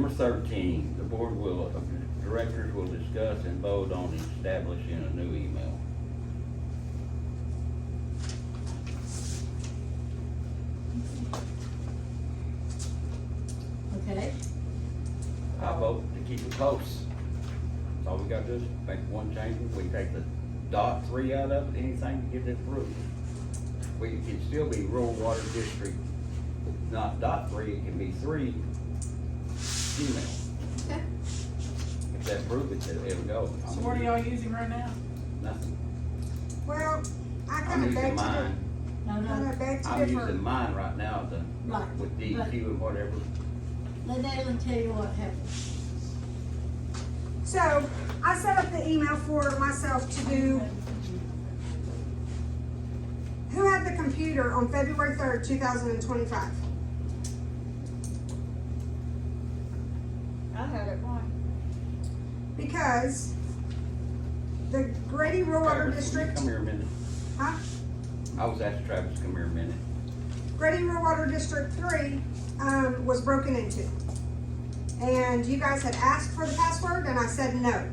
Number 13, the board will, directors will discuss and vote on establishing a new email. Okay. I vote to keep it close. That's all we gotta do is make one change. We take the .3 out of it, anything to get it approved. We can still be rural water district, not .3, it can be 3 email. Okay. If they approve it, it'll go. So what are y'all using right now? Nothing. Well, I I'm kind of using beg to mine. I'm differ. using mine right now, Right, with DEQ and whatever. Let Natalie tell you what happened. So, I set up the email for myself to do. Who had the computer on February 3rd, 2025? I had it wrong. Because the Grady Rural Water Travis, will you District, come here a minute. huh? I was asked Travis to come here a minute. Grady Rural Water District 3 was broken into. And you guys had asked for the password and I said no.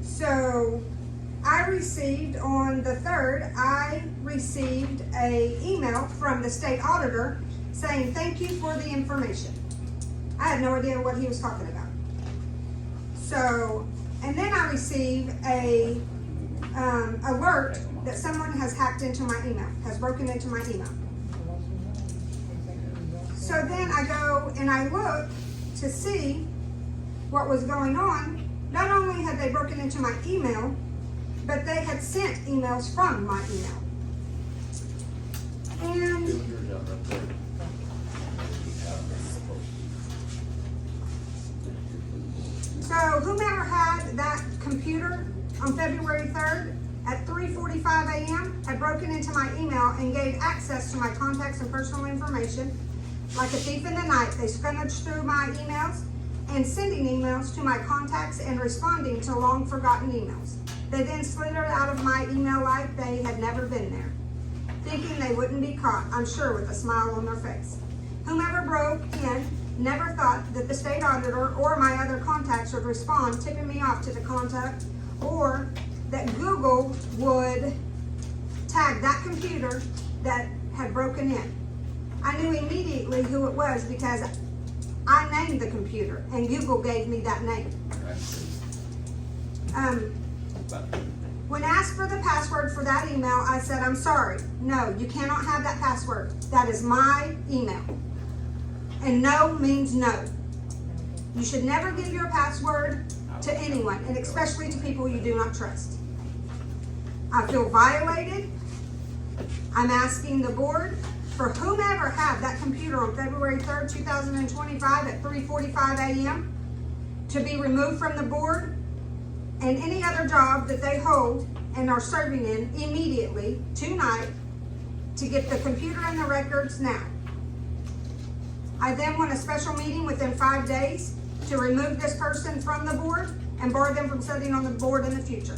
So I received on the 3rd, I received a email from the state auditor saying thank you for the information. I had no idea what he was talking about. So, and then I received a alert that someone has hacked into my email, has broken into my email. So then I go and I look to see what was going on. Not only had they broken into my email, but they had sent emails from my email. And so whomever had that computer on February 3rd at 3:45 a.m. had broken into my email and gained access to my contacts and personal information. Like a thief in the night, they scrummaged through my emails and sending emails to my contacts and responding to long forgotten emails. They then slithered out of my email like they had never been there, thinking they wouldn't be caught, I'm sure with a smile on their face. Whomever broke in never thought that the state auditor or my other contacts would respond, tipping me off to the contact, or that Google would tag that computer that had broken in. I knew immediately who it was because I named the computer and Google gave me that name. When asked for the password for that email, I said, I'm sorry, no, you cannot have that password. That is my email. And no means no. You should never give your password to anyone, and especially to people you do not trust. I feel violated. I'm asking the board for whomever had that computer on February 3rd, 2025 at 3:45 a.m. to be removed from the board and any other job that they hold and are serving in immediately tonight to get the computer and the records now. I then want a special meeting within 5 days to remove this person from the board and bar them from sitting on the board in the future.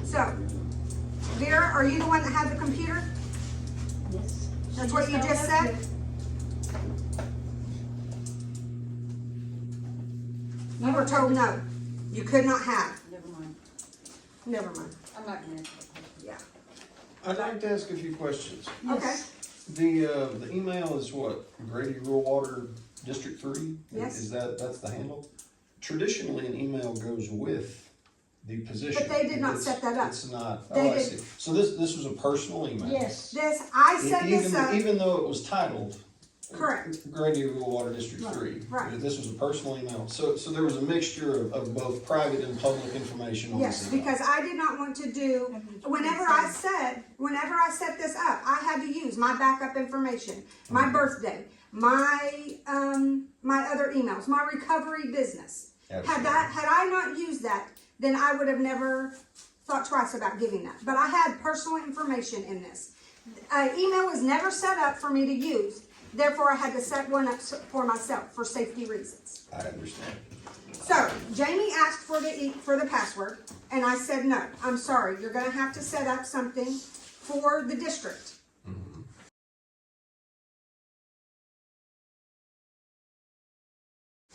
So, Vera, are you the one that had the computer? Yes. That's what you just said? You were told no. You could not have. Never mind. Never mind. I'm not gonna answer that question. Yeah. I'd like to ask a few questions. Okay. The email is what? Grady Rural Water District 3? Yes. Is that's the handle? Traditionally, an email goes with the position. But they did not set that up. It's not. They Oh, I did. see. So this was a personal email? Yes. I set this up. Even though it was titled Correct. Grady Rural Water District Right. 3. Right. This was a personal email. So there was a mixture of both private and public information on Yes, this email. because I did not want to do, whenever I set this up, I had to use my backup information, my birthday, my other emails, my recovery business. Absolutely. Had I not used that, then I would have never thought twice about giving that. But I had personal information in this. Email was never set up for me to use. Therefore, I had to set one up for myself for safety reasons. I understand. So, Jamie asked for the password, and I said no. I'm sorry, you're gonna have to set up something for the district.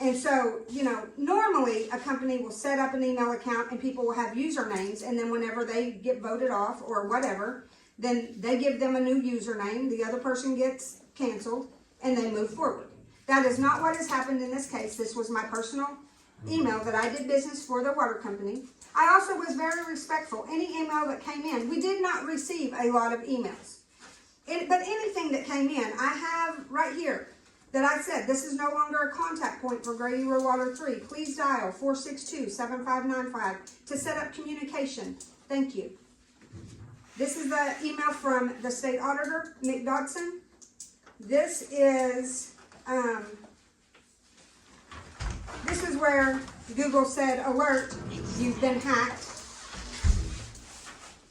And so, normally a company will set up an email account and people will have usernames, and then whenever they get voted off or whatever, then they give them a new username, the other person gets canceled, and they move forward. That is not what has happened in this case. This was my personal email that I did business for the water company. I also was very respectful. Any email that came in, we did not receive a lot of emails. But anything that came in, I have right here that I said, this is no longer a contact point for Grady Rural Water 3. Please dial 462-7595 to set up communication. Thank you. This is the email from the state auditor, Nick Dodson. This is where Google said, alert, you've been hacked.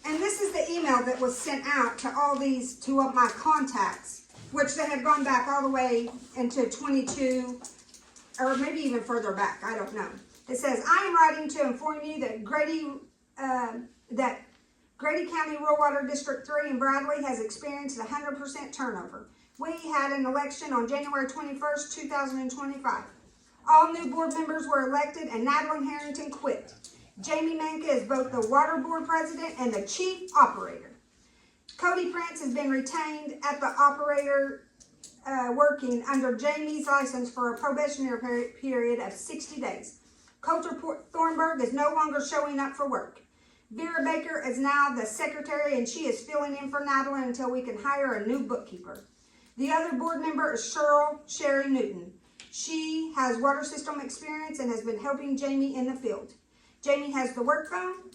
And this is the email that was sent out to all these, two of my contacts, which they had gone back all the way into 22, or maybe even further back, I don't know. It says, I am writing to inform you that Grady County Rural Water District 3 in Bradley has experienced 100% turnover. We had an election on January 21st, 2025. All new board members were elected and Nataline Harrington quit. Jamie Manka is both the water board president and the chief operator. Cody Prince has been retained at the operator working under Jamie's license for a probationary period of 60 days. Coulter Thornburg is no longer showing up for work. Vera Baker is now the secretary and she is filling in for Natalie until we can hire a new bookkeeper. The other board member is Sherry Newton. She has water system experience and has been helping Jamie in the field. Jamie has the work phone,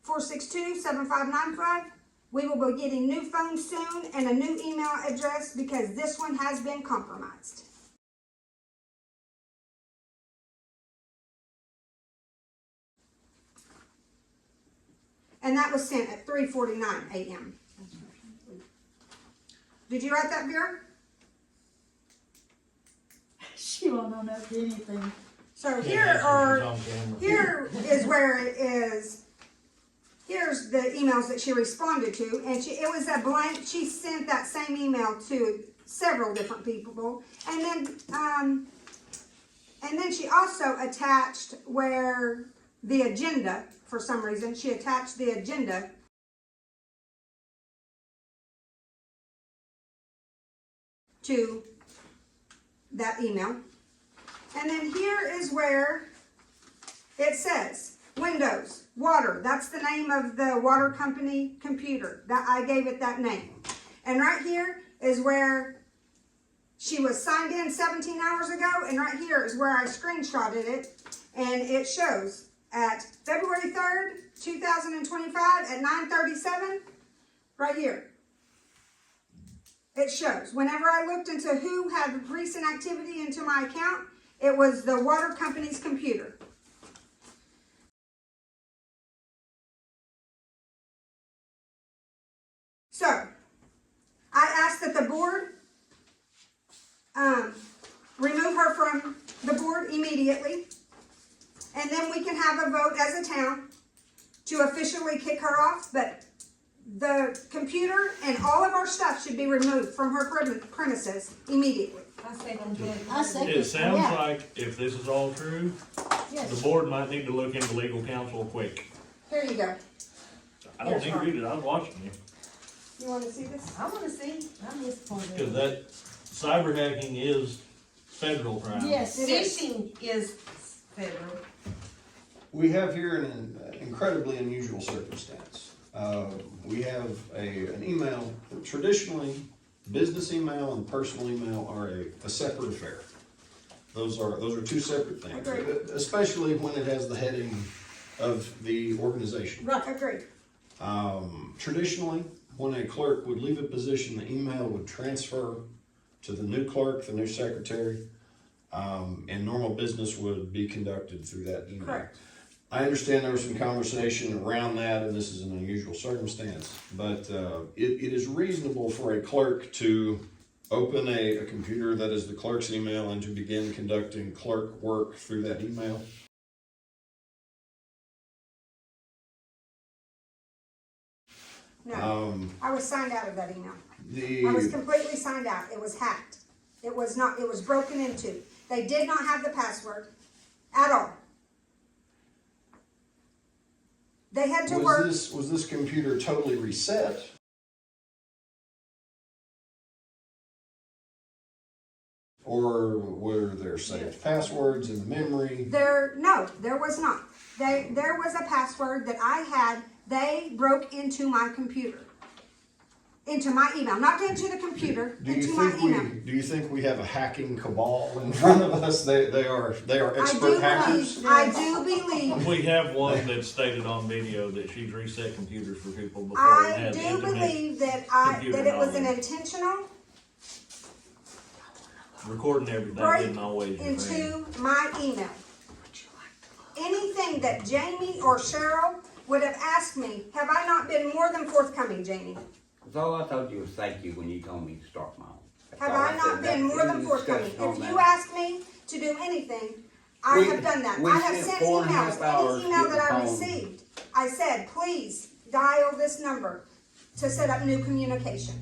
462-7595. We will be getting new phones soon and a new email address because this one has been compromised. And that was sent at 3:49 a.m. Did you write that, Vera? She won't know anything. So here is where it is. Here's the emails that she responded to, and it was a blank. She sent that same email to several different people, and then she also attached where the agenda. For some reason, she attached the agenda to that email. And then here is where it says, Windows, water. That's the name of the water company computer. That I gave it that name. And right here is where she was signed in 17 hours ago. And right here is where I screenshotted it. And it shows at February 3rd, 2025 at 9:37, right here. It shows. Whenever I looked into who had recent activity into my account, it was the water company's computer. So, I asked that the board remove her from the board immediately, and then we can have a vote as a town to officially kick her off, but the computer and all of our stuff should be removed from her premises immediately. I say don't do it. I second. It sounds Yeah. like if this is all true, Yes. the board might need to look into legal counsel quick. Here you go. I don't need to read it, I was watching you. You want to see this? I wanna see, I'm disappointed. Because that cyber hacking is federal crime. Yes, it is. Fishing is federal. We have here an incredibly unusual circumstance. We have an email, traditionally, business email and personal email are a separate affair. Those are two separate things, Agreed. especially when it has the heading of the organization. Right, agreed. Traditionally, when a clerk would leave a position, the email would transfer to the new clerk, the new secretary, and normal business would be conducted through that email. Correct. I understand there was some conversation around that, and this is an unusual circumstance, but it is reasonable for a clerk to open a computer that is the clerk's email and to begin conducting clerk work through that email. No, I was signed out of that email. I was The completely signed out. It was hacked. It was not, it was broken into. They did not have the password at all. They had to work. Was this computer totally reset? Or were there saved passwords in the memory? No, there was not. There was a password that I had. They broke into my computer. Into my email. Not into the computer, into my email. Do you think we have a hacking cabal in front of us? They are expert hackers? I do believe. We have one that stated on video that she's reset computers for people before I and had do intimate believe that computer it was an knowledge. intentional Recording everything break didn't always into my email. Anything that Jamie or Cheryl would have asked me, have I not been more than forthcoming, Jamie? That's all I told you was thank you when you told me to start mine. That's Have all I said. not been more than forthcoming? Discussion on If that. you ask me to do anything, I have done that. we I have spent sent 4.5 hours emails, any email getting that I the phone. received. I said, please dial this number to set up new communication.